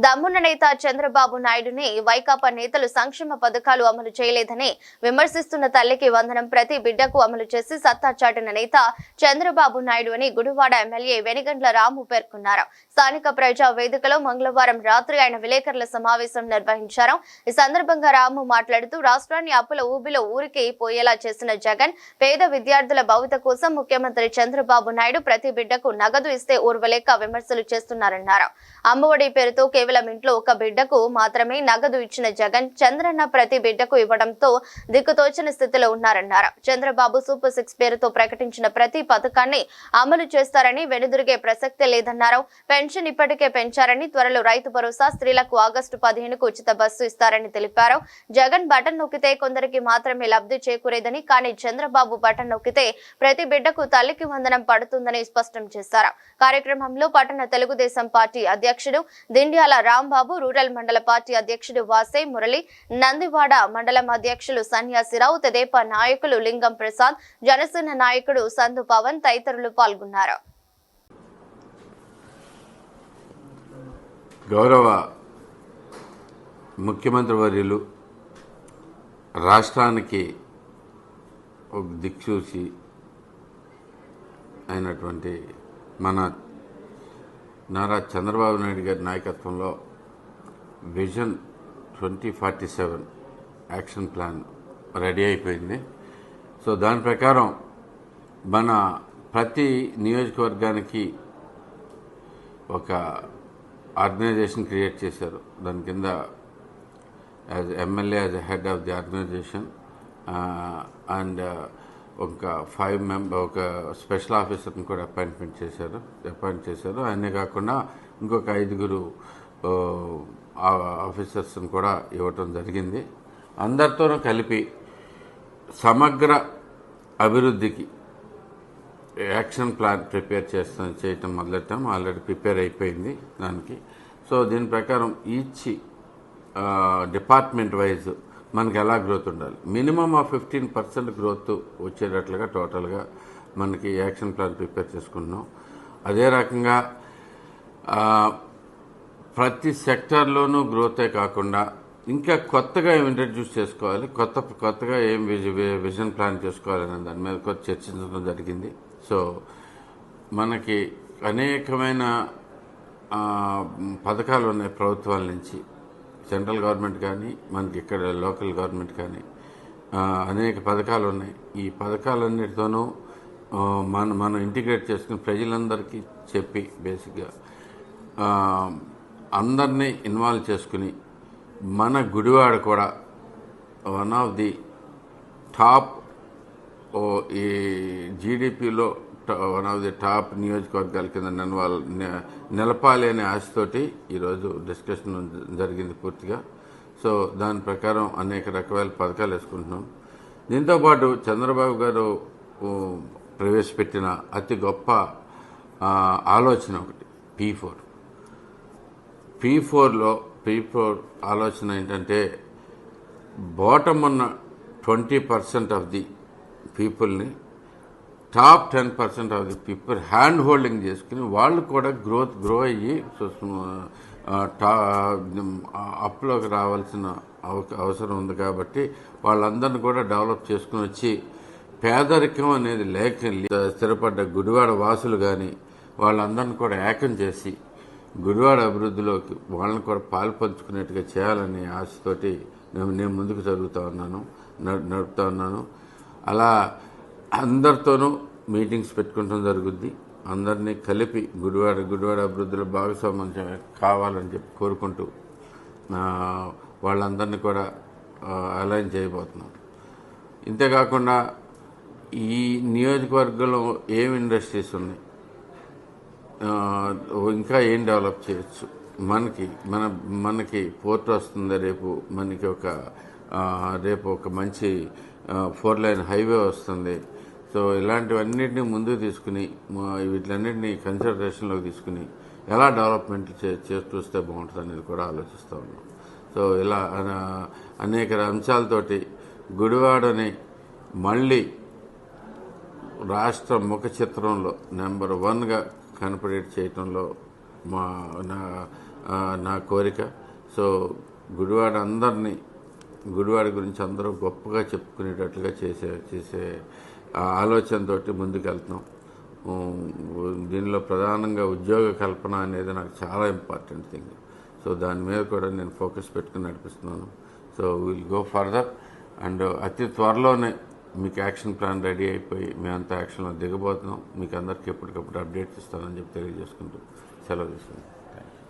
దమ్మున్న నేత చంద్రబాబు నాయుడుని వైకాపా నేతలు సంక్షేమ పథకాలు అమలు చేయలేదని విమర్శిస్తున్న తల్లికి వందనం ప్రతి బిడ్డకు అమలు చేసి సత్తా చాటిన నేత చంద్రబాబు నాయుడు అని గుడివాడ ఎమ్మెల్యే వెనిగండ్ల రాము పేర్కొన్నారు. స్థానిక ప్రజా వేదికలో మంగళవారం రాత్రి ఆయన విలేకరుల సమావేశం నిర్వహించారు. ఈ సందర్భంగా రాము మాట్లాడుతూ రాష్ట్రాన్ని అప్పుల ఊబిలో ఊరికి పోయేలా చేసిన జగన్ పేద విద్యార్థుల భవిత కోసం ముఖ్యమంత్రి చంద్రబాబు నాయుడు ప్రతి బిడ్డకు నగదు ఇస్తే ఊర్వలేక విమర్శలు చేస్తున్నారన్నారు. అమ్మఒడి పేరుతో కేవలం ఇంట్లో ఒక బిడ్డకు మాత్రమే నగదు ఇచ్చిన జగన్ చంద్రన్న ప్రతి బిడ్డకు ఇవ్వడంతో దిక్కుతోచని స్థితిలో ఉన్నారన్నారు. చంద్రబాబు సూపర్ 6 పేరుతో ప్రకటించిన ప్రతి పథకాన్ని అమలు చేస్తారని వెనుదిరిగే ప్రసక్తే లేదన్నారు. పెన్షన్ ఇప్పటికే పెంచారని, త్వరలో రైతు భరోసా, స్త్రీలకు ఆగస్టు 15కు ఉచిత బస్సు ఇస్తారని తెలిపారు. జగన్ బటన్ నొక్కితే కొందరికి మాత్రమే లబ్ధి చేకూరేదని, కానీ చంద్రబాబు బటన్ నొక్కితే ప్రతి బిడ్డకు తల్లికి వందనం పడుతుందని స్పష్టం చేశారు. కార్యక్రమంలో పట్టణ తెలుగుదేశం పార్టీ అధ్యక్షుడు దిండ్యాల రాంబాబు, రూరల్ మండల పార్టీ అధ్యక్షుడు వాసే మురళి, నందివాడ మండలం అధ్యక్షులు సన్యాసిరావు, తెదేపా నాయకులు లింగం ప్రసాద్, జనసేన నాయకుడు సంధు పవన్ తదితరులు పాల్గొన్నారు. గౌరవ ముఖ్యమంత్రి వర్యులు రాష్ట్రానికి ఒక దిక్సూచి అయినటువంటి మన నారా చంద్రబాబు నాయుడు గారి నాయకత్వంలో విజన్ 2047 యాక్షన్ ప్లాన్ రెడీ అయిపోయింది. సో దాని ప్రకారం మన ప్రతి నియోజకవర్గానికి ఒక ఆర్గనైజేషన్ క్రియేట్ చేశారు. దాని కింద as MLA as head of the organization and ఒక 5 మెంబర్ ఒక స్పెషల్ ఆఫీసర్ని కూడా అపాయింట్ చేశారు. ఆయనే కాకుండా ఇంకొక 5 ఆఫీసర్స్ని కూడా ఇవ్వటం జరిగింది. అందరితోనూ కలిపి సమగ్ర అభివృద్ధికి యాక్షన్ ప్లాన్ ప్రిపేర్ చేయటం మొదలెట్టాం. ఆల్రెడీ ప్రిపేర్ అయిపోయింది దానికి. సో దీని ప్రకారం ఈచ్ డిపార్ట్మెంట్ వైజ్ మనకి ఎలా గ్రోత్ ఉండాలి, మినిమం 15% గ్రోత్ వచ్చేటట్లుగా టోటల్గా మనకి యాక్షన్ ప్లాన్ ప్రిపేర్ చేసుకుంటున్నాం. అదే రకంగా ప్రతి సెక్టార్లోనూ గ్రోతే కాకుండా ఇంకా కొత్తగా ఏం ఇంట్రడ్యూస్ చేసుకోవాలి, కొత్తగా ఏం విజన్ ప్లాన్ చేసుకోవాలనే దాని మీద కొంచెం చర్చించడం జరిగింది. సో మనకి అనేకమైన పథకాలు ఉన్నాయి ప్రభుత్వాల నుంచి, సెంట్రల్ గవర్నమెంట్ కానీ మనకి ఇక్కడ లోకల్ గవర్నమెంట్ కానీ అనేక పథకాలు ఉన్నాయి. ఈ పథకాలన్నిటితోనూ మనం ఇంటిగ్రేట్ చేసుకుని ప్రజలందరికీ చెప్పి బేసిక్గా అందరినీ ఇన్వాల్వ్ చేసుకుని మన గుడివాడ కూడా వన్ ఆఫ్ ది టాప్ ఈ జీడిపిలో వన్ ఆఫ్ ది టాప్ నియోజకవర్గాల కింద నిలపాలి అనే ఆశతోటి ఈరోజు డిస్కషన్ జరిగింది పూర్తిగా. సో దాని ప్రకారం అనేక రకాల పథకాలు వేసుకుంటున్నాం. దీంతోపాటు చంద్రబాబు గారు ప్రవేశపెట్టిన అతి గొప్ప ఆలోచన ఒకటి P4 ఆలోచన ఏంటంటే బాటమ్ ఉన్న 20% ఆఫ్ ది పీపుల్ని top 10% of the people hand holding చేసుకుని వాళ్ళు కూడా గ్రో అయ్యి అప్లోకి రావాల్సిన అవసరం ఉంది. కాబట్టి వాళ్ళందరినీ కూడా డెవలప్ చేసుకుని వచ్చి పేదరికం అనేది స్థిరపడ్డ గుడివాడ వాసులు కానీ వాళ్ళందరినీ కూడా ఏకం చేసి గుడివాడ అభివృద్ధిలోకి వాళ్ళని కూడా పాలు పంచుకునేట్టుగా చేయాలనే ఆశతోటి నేను ముందుకు నడుపుతా ఉన్నాను. అలా అందరితోనూ మీటింగ్స్ పెట్టుకుంటాం జరుగుద్ది. అందరినీ కలిపి గుడివాడ అభివృద్ధిలో భాగస్వామ్యం కావాలని చెప్పి కోరుకుంటూ వాళ్ళందరినీ కూడా అలైన్ చేయబోతున్నాం. ఇంతేకాకుండా ఈ నియోజకవర్గంలో ఏం ఇండస్ట్రీస్ ఉన్నాయి, ఇంకా ఏం డెవలప్ చేయొచ్చు, మనకి పోర్ట్ వస్తుంది, రేపు ఒక మంచి 4 లైన్ హైవే వస్తుంది. సో ఇలాంటివన్నిటినీ ముందుకు తీసుకుని వీటిలన్నింటినీ కన్సిడరేషన్లోకి తీసుకుని ఎలా డెవలప్మెంట్ చూస్తే బాగుంటుంది అనేది కూడా ఆలోచిస్తూ ఉన్నాం. సో ఇలా అనేక అంశాలతోటి గుడివాడని మళ్ళీ రాష్ట్ర ముఖ చిత్రంలో నెంబర్ 1గా కనపడేట్ చేయటంలో నా కోరిక. సో గుడివాడ గురించి అందరూ గొప్పగా చెప్పుకునేటట్లుగా చేసే ఆలోచనతోటి ముందుకెళ్తున్నాం. దీనిలో ప్రధానంగా ఉద్యోగ కల్పన అనేది నాకు చాలా ఇంపార్టెంట్ థింగ్. సో దాని మీద కూడా నేను ఫోకస్ పెట్టుకుని నడిపిస్తున్నాను. So will go further and అతి త్వరలోనే మీకు యాక్షన్ ప్లాన్ రెడీ అయిపోయి మేమంతా యాక్షన్లో దిగబోతున్నాం. మీకు అందరికీ ఎప్పటికప్పుడు అప్డేట్స్ ఇస్తానని చెప్పి తెలియజేసుకుంటూ సెలవు తీసుకుంటాం.